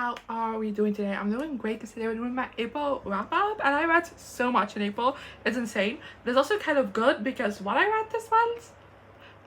how are we doing today? I'm doing great because today we're doing my April wrap up, and I read so much in April. It's insane. But it's also kind of good because what I read this month,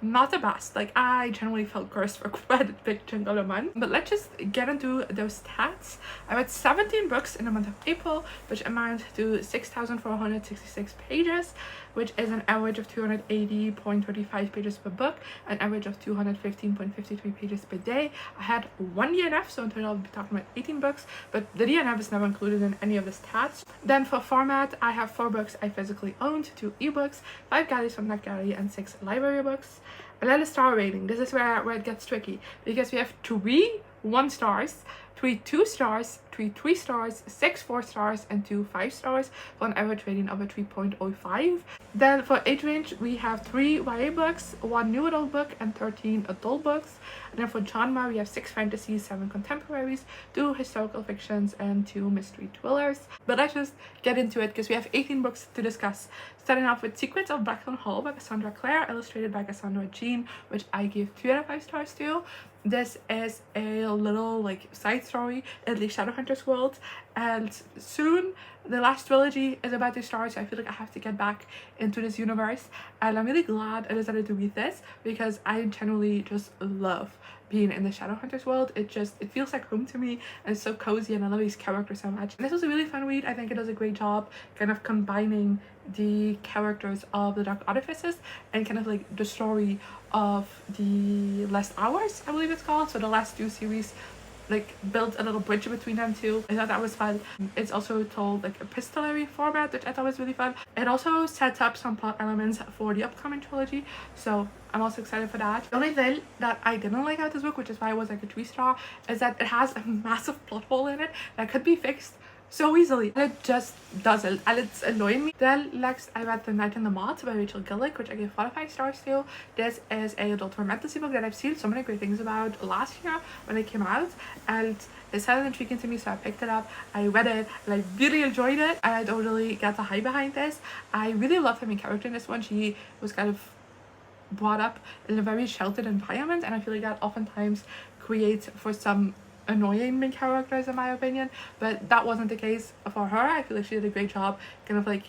not the best. Like, I generally felt cursed for quite a big chunk of the month. But let's just get into those stats. I read 17 books in the month of April, which amount to 6,466 pages, which is an average of 280.35 pages per book, an average of 215.53 pages per day. I had one DNF, so in total I'll be talking about 18 books, but the DNF is never included in any of the stats. Then for format, I have 4 books I physically owned, 2 ebooks, 5 galleys from NetGalley, and 6 library books. And then the star rating. This is where it gets tricky, because we have 3 1 stars, 3 2 stars, 3 3 stars, 6 4 stars, and 2 5 stars, for an average rating of a 3.05. Then for age range, we have 3 YA books, 1 new adult book, and 13 adult books. And then for genre, we have 6 fantasies, 7 contemporaries, 2 historical fictions, and 2 mystery thrillers. But let's just get into it, because we have 18 books to discuss. Starting off with Secrets of Blackthorn Hall by Cassandra Clare, illustrated by Cassandra Jean, which I give 3 out of 5 stars to. This is a little like side story in the Shadowhunters world, and soon the last trilogy is about to start, so I feel like I have to get back into this universe, and I'm really glad I decided to read this because I generally just love being in the Shadowhunters world. It feels like home to me, and it's so cozy, and I love these characters so much. And this was a really fun read. I think it does a great job kind of combining the characters of the Dark Artifices and kind of like the story of the Last Hours, I believe it's called. So the last 2 series like built a little bridge between them too. I thought that was fun. It's also told like epistolary format, which I thought was really fun. It also sets up some plot elements for the upcoming trilogy, so I'm also excited for that. The only thing that I didn't like about this book, which is why it was like a 3 star, is that it has a massive plot hole in it that could be fixed so easily, and it just doesn't, and it's annoying me. Then next I read The Night and the Moth by Rachel Gillig, which I gave 4 out of 5 stars to. This is a adult fantasy book that I've seen so many great things about last year when it came out, and it sounded intriguing to me, so I picked it up. I read it and I really enjoyed it, and I don't really get the hype behind this. I really loved the main character in this one. She was kind of brought up in a very sheltered environment, and I feel like that oftentimes creates for some annoying main characters in my opinion, but that wasn't the case for her. I feel like she did a great job kind of like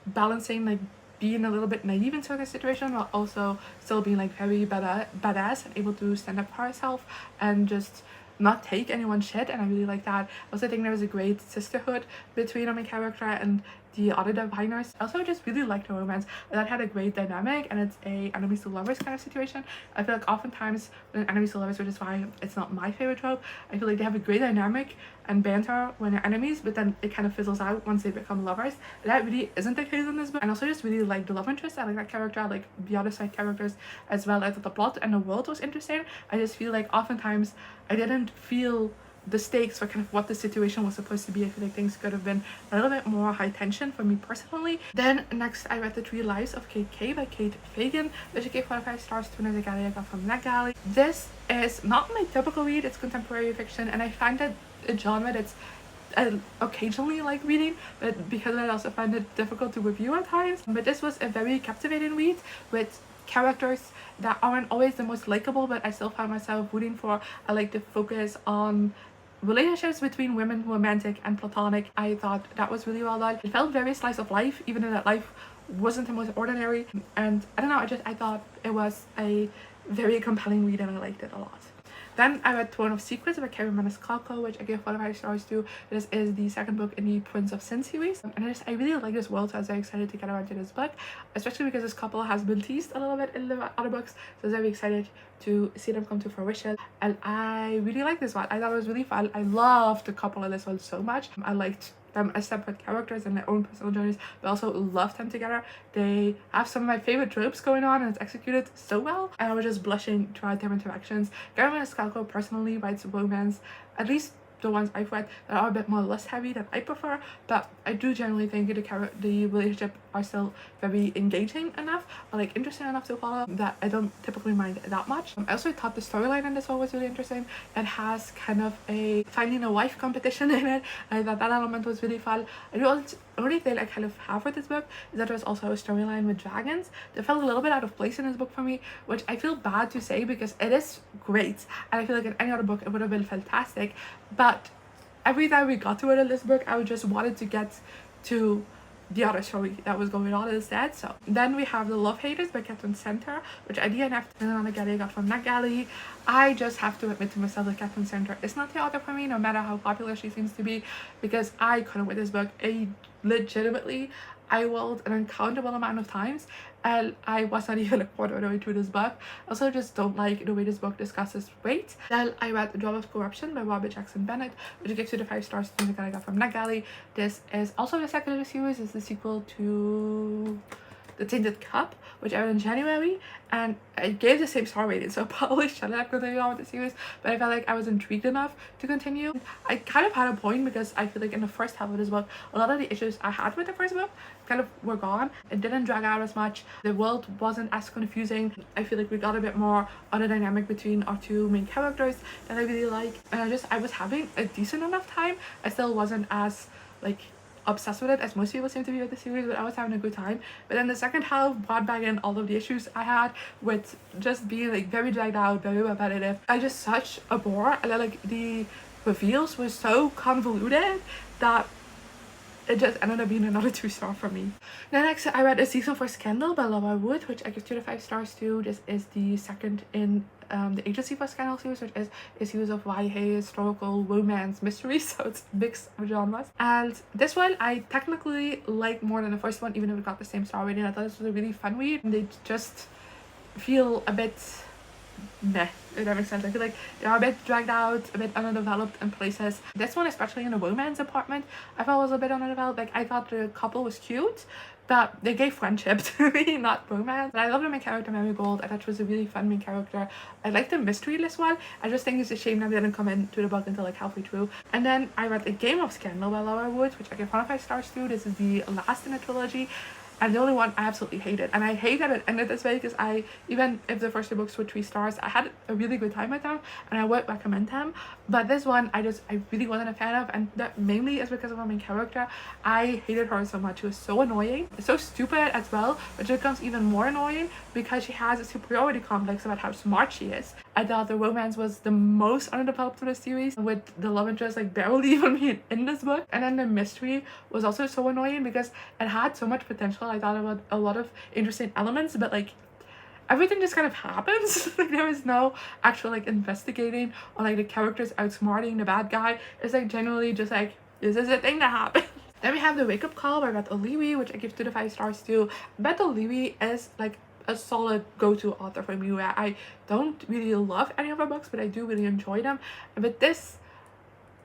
balancing like being a little bit naive in certain situations while also still being like very badass and able to stand up for herself and just not take anyone's shit, and I really like that. I also think there was a great sisterhood between the main character and the other diviners. I also just really liked the romance. That had a great dynamic, and it's a enemies to lovers kind of situation. I feel like oftentimes when enemies to lovers, which is why it's not my favorite trope, I feel like they have a great dynamic and banter when they're enemies, but then it kind of fizzles out once they become lovers. That really isn't the case in this book. And also just really like the love interest. I like that character, I like the other side characters as well. I thought the plot and the world was interesting. I just feel like oftentimes I didn't feel the stakes for kind of what the situation was supposed to be. I feel like things could have been a little bit more high tension for me personally. Then next I read The 3 Lives of Kate by Kate Fagan, which I gave 4 out of 5 stars to another gallery I got from NetGalley. This is not my typical read. It's contemporary fiction, and I find that a genre that's occasionally like reading, but because I also find it difficult to review at times. But this was a very captivating read with characters that aren't always the most likable, but I still found myself rooting for. I like the focus on relationships between women, romantic and platonic. I thought that was really well done. It felt very slice of life, even though that life wasn't the most ordinary, and I don't know, I thought it was a very compelling read, and I liked it a lot. Then I read Throne of Secrets by Kerri Maniscalco, which I gave 4 out of 5 stars to. This is the second book in the Prince of Sin series, and I really like this world, so I was very excited to get around to this book, especially because this couple has been teased a little bit in the other books, so I was very excited to see them come to fruition, and I really like this one. I thought it was really fun. I loved the couple in this one so much. I liked them as separate characters and their own personal journeys, but also loved them together. They have some of my favorite tropes going on, and it's executed so well, and I was just blushing throughout their interactions. Kerri Maniscalco personally writes romance, at least the ones I've read, that are a bit more lust heavy than I prefer, but I do generally think the relationship are still very engaging enough or like interesting enough to follow that I don't typically mind that much. I also thought the storyline in this one was really interesting. It has kind of a finding a wife competition in it. I thought that element was really fun. I only thing I kind of have with this book is that there's also a storyline with dragons that felt a little bit out of place in this book for me, which I feel bad to say because it is great and I feel like in any other book it would have been fantastic, but every time we got to it in this book I just wanted to get to the other story that was going on instead. So then we have The Love Haters by Katherine Center, which I DNF'd on a galley I got from NetGalley. I just have to admit to myself that Katherine Center is not the author for me, no matter how popular she seems to be, because I couldn't with this book. Legitimately, I rolled an uncountable amount of times and I was not even a quarter of the way through this book. I also just don't like the way this book discusses race. Then I read The Job of Corruption by Robert Jackson Bennett, which gives you the 5 stars that I got from NetGalley. This is also the second of the series. It's the sequel to The Tainted Cup, which aired in January, and I gave the same star rating, so I probably shouldn't have continued on with the series, but I felt like I was intrigued enough to continue. I kind of had a point because I feel like in the first half of this book, a lot of the issues I had with the first book kind of were gone. It didn't drag out as much. The world wasn't as confusing. I feel like we got a bit more on the dynamic between our two main characters that I really like, and I was having a decent enough time. I still wasn't as like obsessed with it as most people seem to be with the series, but I was having a good time. But then the second half brought back in all of the issues I had with just being like very dragged out, very repetitive. I just such a bore, and then like the reveals were so convoluted that it just ended up being another 2-star for me. Then next I read A Season for Scandal by Laura Wood, which I give 2 to 5 stars to. This is the second in the Agency for Scandal series, which is a series of YA historical romance mystery, so it's mixed genres. And this one I technically like more than the first one, even if it got the same star rating. I thought this was a really fun read. They just feel a bit meh, if that makes sense. I feel like they're a bit dragged out, a bit underdeveloped in places. This one, especially in the romance department, I felt was a bit underdeveloped. Like I thought the couple was cute, but they gave friendship to me, not romance. And I love the main character, Marigold. I thought she was a really fun main character. I like the mystery in this one. I just think it's a shame that they didn't come into the book until like halfway through. And then I read A Game of Scandal by Laura Wood, which I give 1 of 5 stars to. This is the last in the trilogy, and the only one I absolutely hated. And I hate that it ended this way because even if the first 2 books were 3 stars, I had a really good time with them and I would recommend them. But this one I really wasn't a fan of, and that mainly is because of our main character. I hated her so much. She was so annoying, so stupid as well, which becomes even more annoying because she has a superiority complex about how smart she is. I thought the romance was the most underdeveloped in the series, with the love interest like barely even being in this book. And then the mystery was also so annoying because it had so much potential. I thought about a lot of interesting elements, but like everything just kind of happens. Like there is no actual like investigating or like the characters outsmarting the bad guy. It's like generally just like, this is a thing that happened. Then we have The Wake Up Call by Beth O'Leary, which I give 2 to 5 stars to. Beth O'Leary is like a solid go-to author for me, where I don't really love any of her books, but I do really enjoy them. But this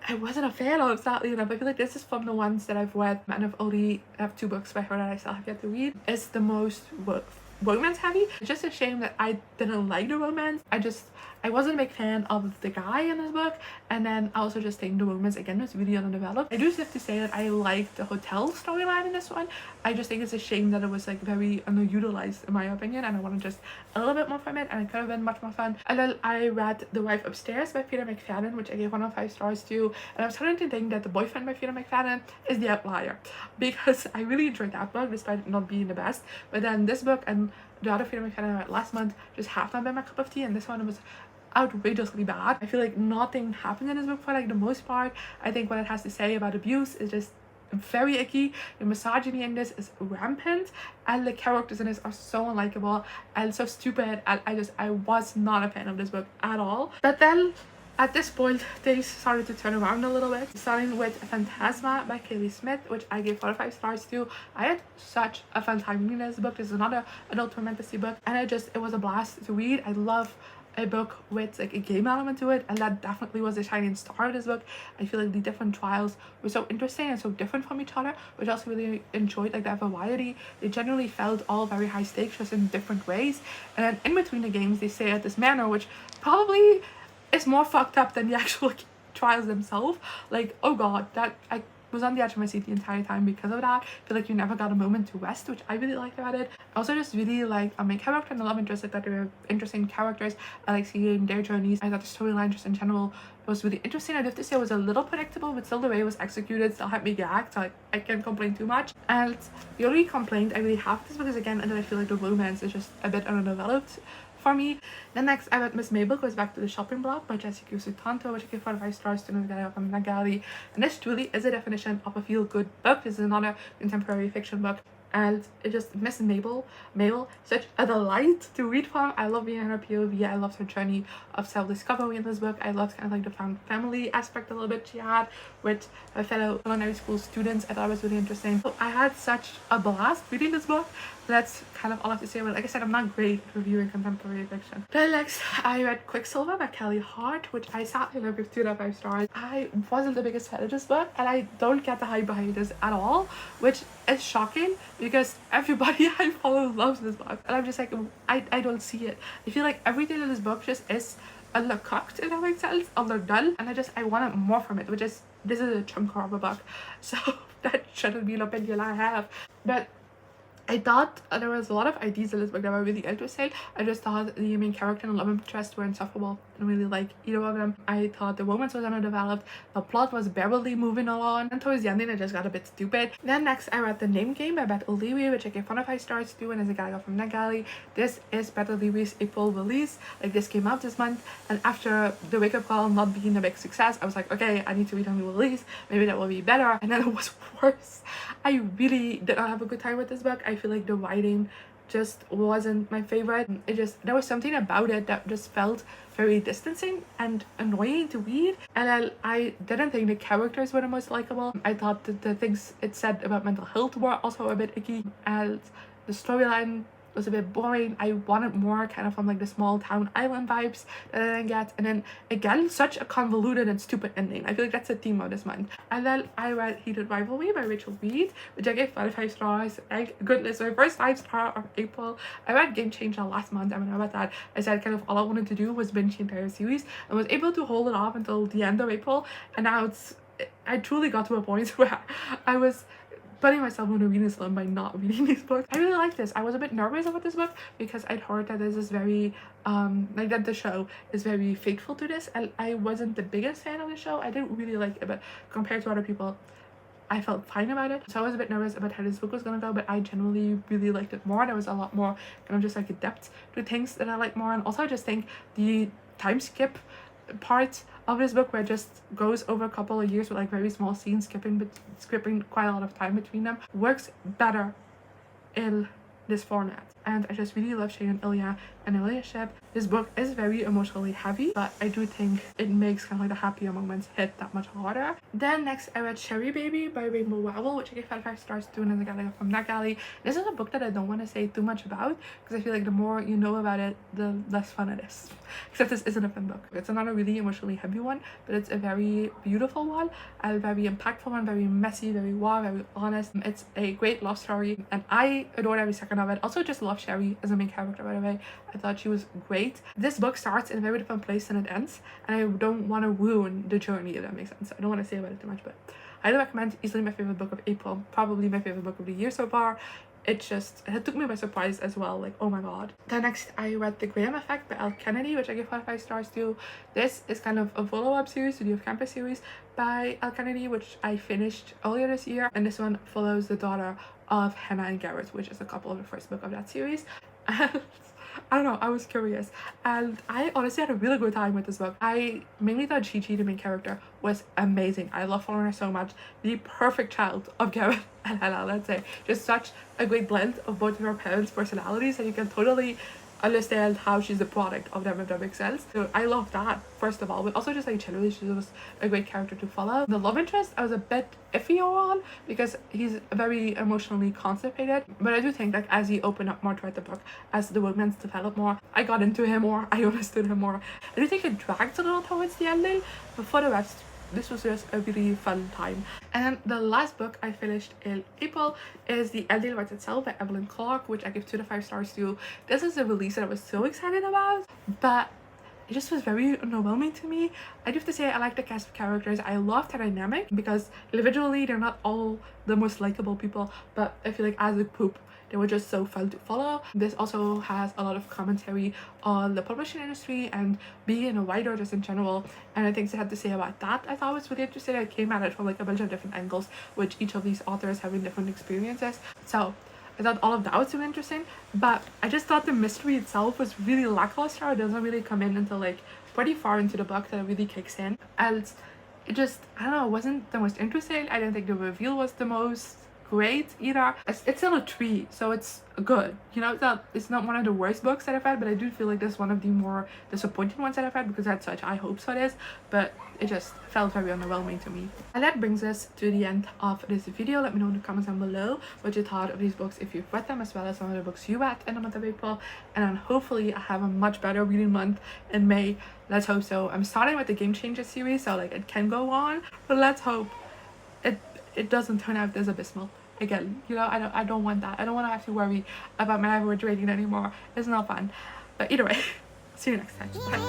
I wasn't a fan of, sadly enough. I feel like this is from the ones that I've read, and I've only have 2 books by her that I still have yet to read. It's the most romance heavy. It's just a shame that I didn't like the romance. I wasn't a big fan of the guy in this book, and then I also just think the romance again was really underdeveloped. I do have to say that I liked the hotel storyline in this one. I just think it's a shame that it was like very underutilized in my opinion, and I wanted just a little bit more from it, and it could have been much more fun. And then I read The Wife Upstairs by Freida McFadden, which I gave 1 of 5 stars to, and I'm starting to think that The Boyfriend by Freida McFadden is the outlier, because I really enjoyed that book despite it not being the best. But then this book and the other Freida McFadden I read last month just have not been my cup of tea, and this one was outrageously bad. I feel like nothing happened in this book for like the most part. I think what it has to say about abuse is just very icky. The misogyny in this is rampant, and the characters in this are so unlikable and so stupid, and I was not a fan of this book at all. But then at this point they started to turn around a little bit, starting with Phantasma by Kaylie Smith, which I gave 4 of 5 stars to. I had such a fun time reading this book. This is another adult romantasy book, and it was a blast to read. I love a book with like a game element to it, and that definitely was the shining star of this book. I feel like the different trials were so interesting and so different from each other, which I also really enjoyed, like that variety. They generally felt all very high stakes, just in different ways, and then in between the games they stay at this manor, which probably is more fucked up than the actual trials themselves. Like, oh god, that I was on the edge of my seat the entire time because of that. I feel like you never got a moment to rest, which I really liked about it. I also just really like a main character and the love interest. I thought they were interesting characters. I like seeing their journeys. I thought the storyline just in general It was really interesting. I'd have to say it was a little predictable, but still the way it was executed still had me gagged, so I can't complain too much. And the only complaint I really have with this book is again, and then I feel like the romance is just a bit underdeveloped for me. Then next I read Miss Mebel Goes Back to the Shopping Block by Jessica Sutanto, which I gave 4 out of 5 stars to the guy from Nagali. And this truly is a definition of a feel-good book. This is another contemporary fiction book. And it just Miss Mabel, such a delight to read from. I love being in her POV. I loved her journey of self-discovery in this book. I loved kind of like the found family aspect a little bit she had with her fellow culinary school students. I thought it was really interesting. So I had such a blast reading this book. That's kind of all I have to say. But like I said, I'm not great at reviewing contemporary fiction. Then next, I read Quicksilver by Kelly Hart, which I sadly loved with 2 out of 5 stars. I wasn't the biggest fan of this book, and I don't get the hype behind this at all, which is shocking because everybody I follow loves this book. And I'm just like, I don't see it. I feel like everything in this book just is undercooked, if that makes sense, underdone, and I wanted more from it, which is, this is a chunker of a book, so that shouldn't be an opinion I have. But I thought there was a lot of ideas in this book that were really interesting. I just thought the main character and love interest were insufferable. I didn't really like either of them. I thought the romance was underdeveloped. The plot was barely moving along. And towards the ending, it just got a bit stupid. Then next, I read The Name Game by Beth O'Leary, which I gave 1 of 5 stars to, and is a guy from Nagali. This is Beth O'Leary's April release. Like, this came out this month. And after the Wake Up Call not being a big success, I was like, okay, I need to read a new release. Maybe that will be better. And then it was worse. I really did not have a good time with this book. I feel like the writing just wasn't my favorite. There was something about it that just felt very distancing and annoying to read, and then I didn't think the characters were the most likable. I thought that the things it said about mental health were also a bit icky, and the storyline was a bit boring. I wanted more kind of from like the small town island vibes that I didn't get. And then again, such a convoluted and stupid ending. I feel like that's the theme of this month. And then I read Heated Rivalry by Rachel Reid, which I gave 5 5 stars. Thank goodness, my first 5-star of April. I read Game Changer last month, and when I read that, I said kind of all I wanted to do was binge the entire series, and was able to hold it off until the end of April. And now I truly got to a point where I was putting myself in a reading slump by not reading these books. I really like this. I was a bit nervous about this book because I'd heard that this is very like that the show is very faithful to this, and I wasn't the biggest fan of the show. I didn't really like it, but compared to other people, I felt fine about it. So I was a bit nervous about how this book was gonna go, but I generally really liked it more. There was a lot more kind of just like a depth to things that I like more. And also I just think the time skip part of this book, where it just goes over a couple of years with like very small scenes, skipping quite a lot of time between them, works better in this format. And I just really love Shay and Ilya and their relationship. This book is very emotionally heavy, but I do think it makes kind of like the happier moments hit that much harder. Then next I read Cherry Baby by Rainbow Rowell, which I gave 5 stars to, and is a guy from Nagali. This is a book that I don't want to say too much about because I feel like the more you know about it, the less fun it is. Except this isn't a fun book. It's another really emotionally heavy one, but it's a very beautiful one, a very impactful one, very messy, very raw, very honest. It's a great love story, and I adored every second of it. Also just love Sherry as a main character, by the way. I thought she was great. This book starts in a very different place than it ends, and I don't want to ruin the journey, if that makes sense. I don't want to say about it too much, but I highly recommend. Easily my favorite book of April, probably my favorite book of the year so far. It took me by surprise as well, like, oh my god. Then next I read The Graham Effect by Elle Kennedy, which I gave 5 stars to. This is kind of a follow-up series to the Off-Campus series by Elle Kennedy, which I finished earlier this year, and this one follows the daughter of Hannah and Garrett, which is a couple of the first book of that series. And I don't know, I was curious, and I honestly had a really good time with this book. I mainly thought Chi-Chi, the main character, was amazing. I love following her so much. The perfect child of Garrett and Hannah, let's say. Just such a great blend of both of her parents' personalities, and you can totally understand how she's the product of them, if that makes sense. So I love that, first of all, but also just like generally she was a great character to follow. The love interest I was a bit iffy on because he's very emotionally constipated, but I do think like as he opened up more throughout the book, as the romance developed more, I got into him more, I understood him more. I do think it dragged a little towards the ending, but for the rest, this was just a really fun time. And then the last book I finished in April is The Ending Writes Itself by Evelyn Clarke, which I give 2 to 5 stars to. This is a release that I was so excited about, but it just was very underwhelming to me. I do have to say I like the cast of characters. I love the dynamic because individually they're not all the most likable people, but I feel like as a group they were just so fun to follow. This also has a lot of commentary on the publishing industry and being a writer just in general, and I think they had to say about that I thought was really interesting. I came at it from like a bunch of different angles, which each of these authors having different experiences. So I thought all of that was really interesting, but I just thought the mystery itself was really lackluster. It doesn't really come in until like pretty far into the book that it really kicks in, and it just, I don't know, it wasn't the most interesting. I didn't think the reveal was the most great either. It's still a 3, so it's good, you know. It's not one of the worst books that I've read, but I do feel like this is one of the more disappointing ones that I've read because I had such high hopes for this, but it just felt very underwhelming to me. And that brings us to the end of this video. Let me know in the comments down below what you thought of these books, if you've read them, as well as some of the books you read in the month of April. And then hopefully I have a much better reading month in May. Let's hope so. I'm starting with the Game Changer series, so like it can go on, but let's hope it doesn't turn out as abysmal again. You know, I don't want that. I don't want to have to worry about my average rating anymore. It's not fun. But either way, see you next time. Bye.